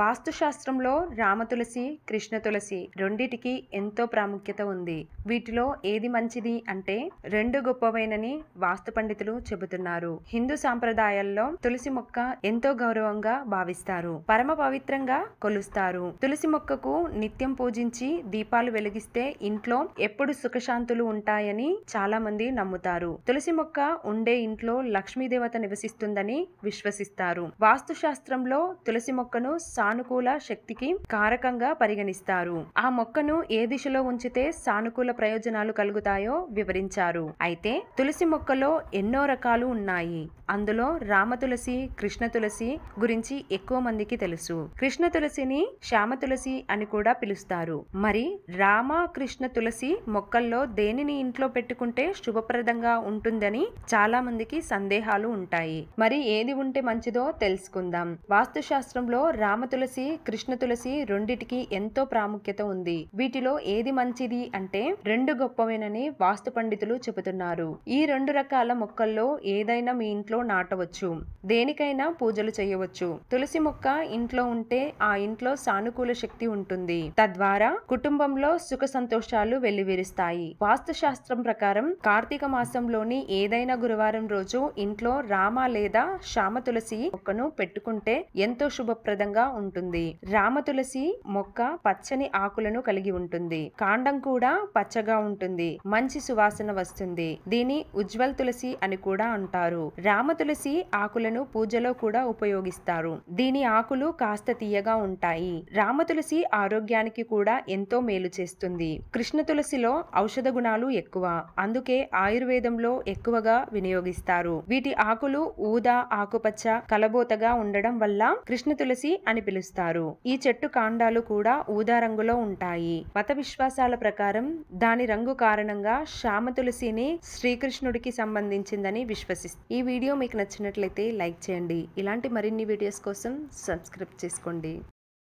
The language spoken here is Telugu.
వాస్తుశాస్త్రంలో రామతులసి, కృష్ణ తులసి రెండిటికి ఎంతో ప్రాముఖ్యత ఉంది. వీటిలో ఏది మంచిది అంటే రెండు గొప్పవైనని వాస్తు పండితులు చెబుతున్నారు. హిందూ సాంప్రదాయాల్లో తులసి మొక్క ఎంతో గౌరవంగా భావిస్తారు. పరమ పవిత్రంగా కొలుస్తారు. తులసి మొక్కకు నిత్యం పూజించి దీపాలు వెలిగిస్తే ఇంట్లో ఎప్పుడు సుఖశాంతులు ఉంటాయని చాలా మంది నమ్ముతారు. తులసి మొక్క ఉండే ఇంట్లో లక్ష్మీదేవత నివసిస్తుందని విశ్వసిస్తారు. వాస్తు శాస్త్రంలో తులసి మొక్కను సానుకూల శక్తికి కారకంగా పరిగణిస్తారు. ఆ మొక్కను ఏ దిశలో ఉంచితే సానుకూల ప్రయోజనాలు కలుగుతాయో వివరించారు. అయితే తులసి మొక్కలో ఎన్నో రకాలు ఉన్నాయి. అందులో రామ తులసి, కృష్ణ తులసి గురించి ఎక్కువ మందికి తెలుసు. కృష్ణ తులసిని శ్యామ తులసి అని కూడా పిలుస్తారు. మరి రామ, కృష్ణ తులసి మొక్కల్లో దేనిని ఇంట్లో పెట్టుకుంటే శుభప్రదంగా ఉంటుందని చాలా మందికి సందేహాలు ఉంటాయి. మరి ఏది ఉంటే మంచిదో తెలుసుకుందాం. వాస్తు శాస్త్రంలో రామ తులసి, కృష్ణ తులసి రెండిటికి ఎంతో ప్రాముఖ్యత ఉంది. వీటిలో ఏది మంచిది అంటే రెండు గొప్పవేనని వాస్తు పండితులు చెబుతున్నారు. ఈ రెండు రకాల మొక్కల్లో ఏదైనా మీ ఇంట్లో నాటవచ్చు. దేనికైనా పూజలు చేయవచ్చు. తులసి మొక్క ఇంట్లో ఉంటే ఆ ఇంట్లో సానుకూల శక్తి ఉంటుంది. తద్వారా కుటుంబంలో సుఖ సంతోషాలు వెల్లివిరుస్తాయి. వాస్తు శాస్త్రం ప్రకారం కార్తీక మాసంలోని ఏదైనా గురువారం రోజు ఇంట్లో రామ లేదా శ్యామ తులసి మొక్కను పెట్టుకుంటే ఎంతో శుభప్రదంగా ఉంటుంది. రామ తులసి మొక్క పచ్చని ఆకులను కలిగి ఉంటుంది. కాండం కూడా పచ్చగా ఉంటుంది. మంచి సువాసన వస్తుంది. దీని ఉజ్వల్ తులసి అని కూడా అంటారు. రామ తులసి ఆకులను పూజలో కూడా ఉపయోగిస్తారు. దీని ఆకులు కాస్త తీయగా ఉంటాయి. రామ తులసి ఆరోగ్యానికి కూడా ఎంతో మేలు చేస్తుంది. కృష్ణ తులసిలో ఔషధ గుణాలు ఎక్కువ. అందుకే ఆయుర్వేదంలో ఎక్కువగా వినియోగిస్తారు. వీటి ఆకులు ఊదా ఆకుపచ్చ కలబోతగా ఉండడం వల్ల కృష్ణ తులసి అని పిలుస్తారు. ఈ చెట్టు కాండాలు కూడా ఊదా రంగులో ఉంటాయి. మత విశ్వాసాల ప్రకారం దాని రంగు కారణంగా శ్యామ తులసిని శ్రీకృష్ణుడికి సంబంధించిందని విశ్వసిస్తారు. ఈ వీడియో మీకు నచ్చినట్లయితే లైక్ చేయండి. ఇలాంటి మరిన్ని వీడియోస్ కోసం సబ్స్క్రైబ్ చేసుకోండి.